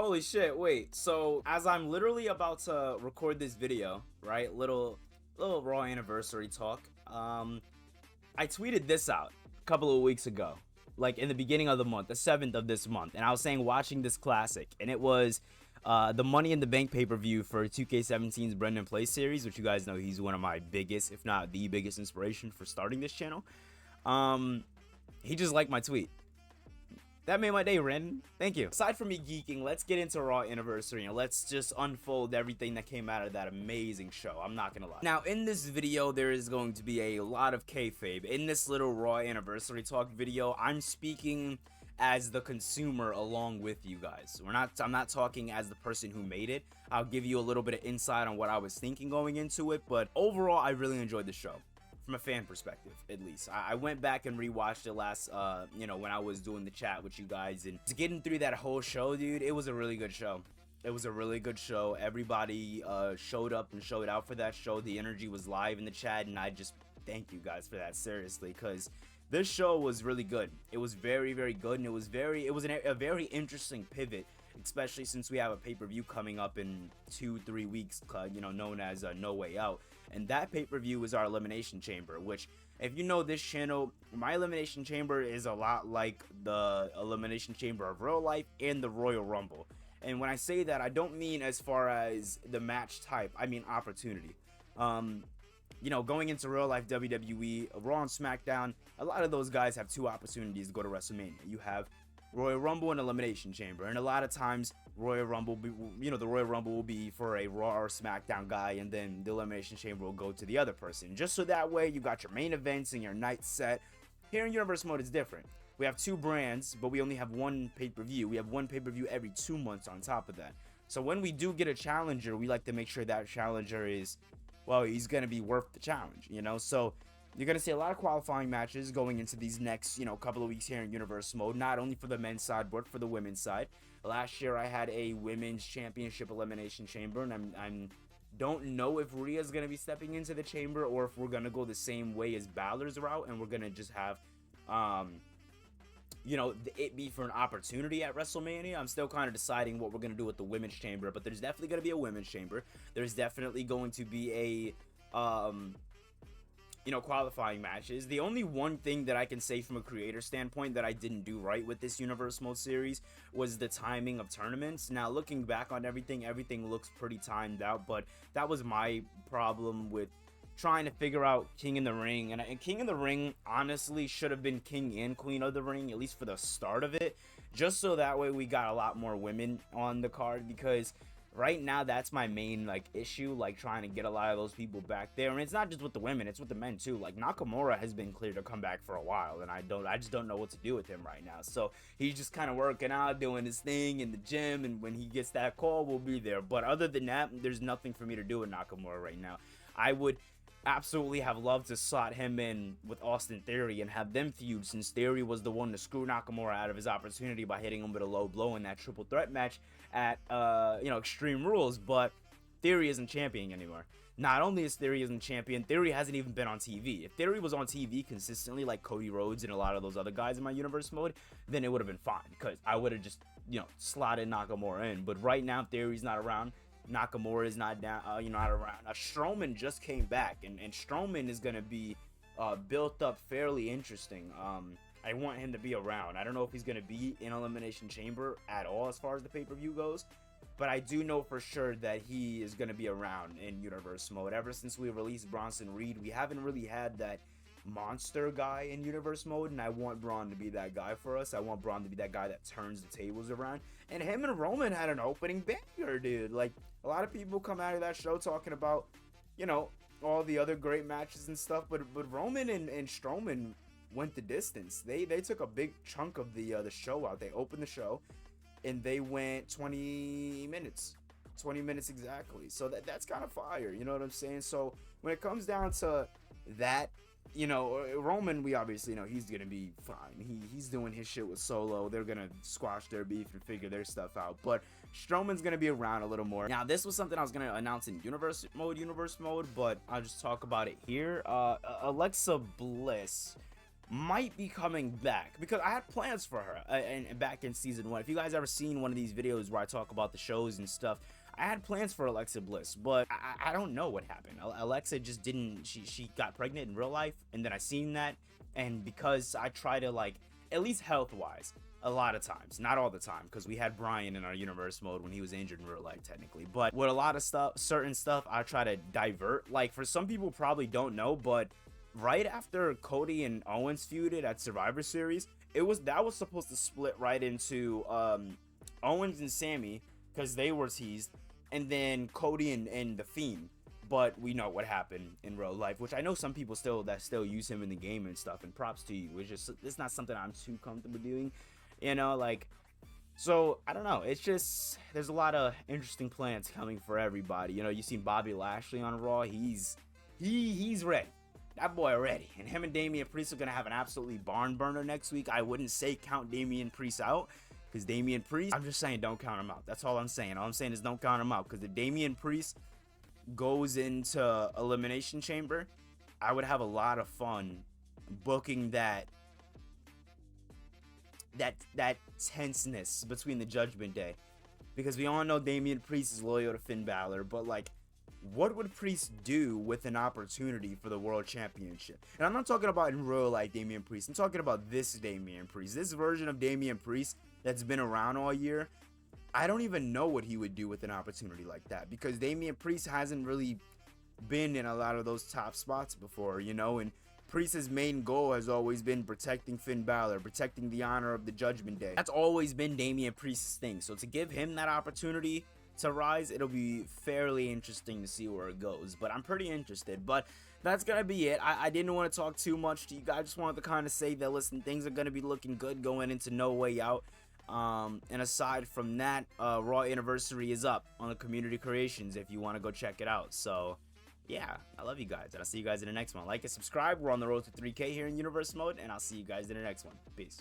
Holy shit, wait. So, as I'm literally about to record this video, right? Little Raw anniversary talk. I tweeted this out a couple of weeks ago, like in the beginning of the month, the 7th of this month, and I was saying watching this classic, and it was the Money in the Bank pay-per-view for 2K17's Brendan Play series, which you guys know he's one of my biggest, if not the biggest inspiration for starting this channel. He just liked my tweet. That made my day, Ren. Thank you. Aside from me geeking, let's get into Raw Anniversary and let's just unfold everything that came out of that amazing show. I'm not gonna lie. Now, in this video, there is going to be a lot of kayfabe. In this little Raw Anniversary talk video, I'm speaking as the consumer along with you guys. I'm not talking as the person who made it. I'll give you a little bit of insight on what I was thinking going into it, but overall, I really enjoyed the show. From a fan perspective, at least. I went back and rewatched it last, when I was doing the chat with you guys, and getting through that whole show, dude, it was a really good show. It was a really good show. Everybody showed up and showed out for that show. The energy was live in the chat, and I just thank you guys for that, seriously, because this show was really good. It was very, very good, and it was a very interesting pivot, especially since we have a pay-per-view coming up in 2-3 weeks, known as No Way Out. And that pay-per-view is our Elimination Chamber, which, if you know this channel, my Elimination Chamber is a lot like the Elimination Chamber of real life and the Royal Rumble. And when I say that, I don't mean as far as the match type, I mean opportunity. Going into real life WWE, Raw and SmackDown, a lot of those guys have two opportunities to go to WrestleMania. You have Royal Rumble and Elimination Chamber, and a lot of times the Royal Rumble will be for a Raw or SmackDown guy, and then the Elimination Chamber will go to the other person, just so that way you got your main events and your night set. Here in Universe Mode, it's different. We have two brands, but we only have one pay-per-view. We have one pay-per-view every 2 months on top of that. So when we do get a challenger, we like to make sure that challenger is, well, he's gonna be worth the challenge, so you're going to see a lot of qualifying matches going into these next, couple of weeks here in Universe Mode, not only for the men's side, but for the women's side. Last year, I had a women's championship elimination chamber, and I don't know if Rhea's going to be stepping into the chamber or if we're going to go the same way as Balor's route, and we're going to just have, it be for an opportunity at WrestleMania. I'm still kind of deciding what we're going to do with the women's chamber, but there's definitely going to be a women's chamber. There's definitely going to be a, qualifying matches. The only one thing that I can say from a creator standpoint that I didn't do right with this Universe Mode series was the timing of tournaments. Now, looking back on everything looks pretty timed out, but that was my problem with trying to figure out King in the Ring. And King in the Ring honestly should have been King and Queen of the Ring, at least for the start of it, just so that way we got a lot more women on the card, because right now that's my main issue, trying to get a lot of those people back there. And it's not just with the women, it's with the men too. Nakamura has been cleared to come back for a while, and I just don't know what to do with him right now. So he's just kind of working out, doing his thing in the gym, and when he gets that call, we'll be there. But other than that, there's nothing for me to do with Nakamura right now. I would absolutely have loved to slot him in with Austin Theory and have them feud, since Theory was the one to screw Nakamura out of his opportunity by hitting him with a low blow in that triple threat match at Extreme Rules. But Theory isn't champion anymore. Not only is Theory isn't champion, Theory hasn't even been on TV. If Theory was on TV consistently like Cody Rhodes and a lot of those other guys in my Universe Mode, then it would have been fine, because I would have just slotted Nakamura in. But right now, Theory's not around. Nakamura is not down, not around. Strowman just came back, and Strowman is gonna be built up fairly interesting. I want him to be around. I don't know if he's gonna be in Elimination Chamber at all as far as the pay-per-view goes, but I do know for sure that he is gonna be around in Universe Mode. Ever since we released Bronson Reed, we haven't really had that monster guy in Universe Mode, and I want Braun to be that guy for us. I want Braun to be that guy that turns the tables around. And him and Roman had an opening banger, dude. A lot of people come out of that show talking about, all the other great matches and stuff, but Roman and Strowman went the distance. They took a big chunk of the show out. They opened the show, and they went 20 minutes. 20 minutes exactly. So that's kind of fire, you know what I'm saying? So when it comes down to that, Roman, we obviously know he's gonna be fine. He's doing his shit with Solo. They're gonna squash their beef and figure their stuff out. But Strowman's gonna be around a little more. Now, this was something I was gonna announce in Universe Mode, but I'll just talk about it here. Alexa Bliss might be coming back because I had plans for her and back in season 1. If you guys ever seen one of these videos where I talk about the shows and stuff, I had plans for Alexa Bliss, but I don't know what happened. Alexa just didn't, she got pregnant in real life, and then I seen that, and because I try to, like, at least health wise, a lot of times, not all the time, because we had Brian in our universe mode when he was injured in real life technically, but with a lot of stuff, certain stuff, I try to divert. Like, for some people probably don't know, but right after Cody and Owens feuded at Survivor Series, that was supposed to split right into Owens and Sammy, because they were teased, and then Cody and The Fiend. But we know what happened in real life, which I know some people still use him in the game and stuff, and props to you. It's not something I'm too comfortable doing, you know, like. So I don't know, it's just, there's a lot of interesting plans coming for everybody. You know, you seen Bobby Lashley on Raw. He's ready. That boy ready. And him and Damian Priest are gonna have an absolutely barn burner next week. I wouldn't say count Damian Priest out, because Damian Priest, I'm just saying don't count him out. That's all I'm saying. All I'm saying is don't count him out, because if Damian Priest goes into Elimination Chamber, I would have a lot of fun booking that tenseness between the Judgment Day, because we all know Damian Priest is loyal to Finn Balor, but like, what would Priest do with an opportunity for the World Championship? And I'm not talking about in real life Damian Priest. I'm talking about this Damian Priest, this version of Damian Priest that's been around all year. I don't even know what he would do with an opportunity like that, because Damian Priest hasn't really been in a lot of those top spots before, you know, and Priest's main goal has always been protecting Finn Balor, protecting the honor of the Judgment Day. That's always been Damian Priest's thing. So to give him that opportunity to rise, it'll be fairly interesting to see where it goes, but I'm pretty interested. But that's gonna be it. I didn't want to talk too much to you guys. I just wanted to kind of say that, listen, things are gonna be looking good going into No Way Out. And aside from that, Raw Anniversary is up on the Community Creations if you want to go check it out. So yeah, I love you guys, and I'll see you guys in the next one. Like and subscribe. We're on the road to 3K here in Universe Mode, and I'll see you guys in the next one. Peace.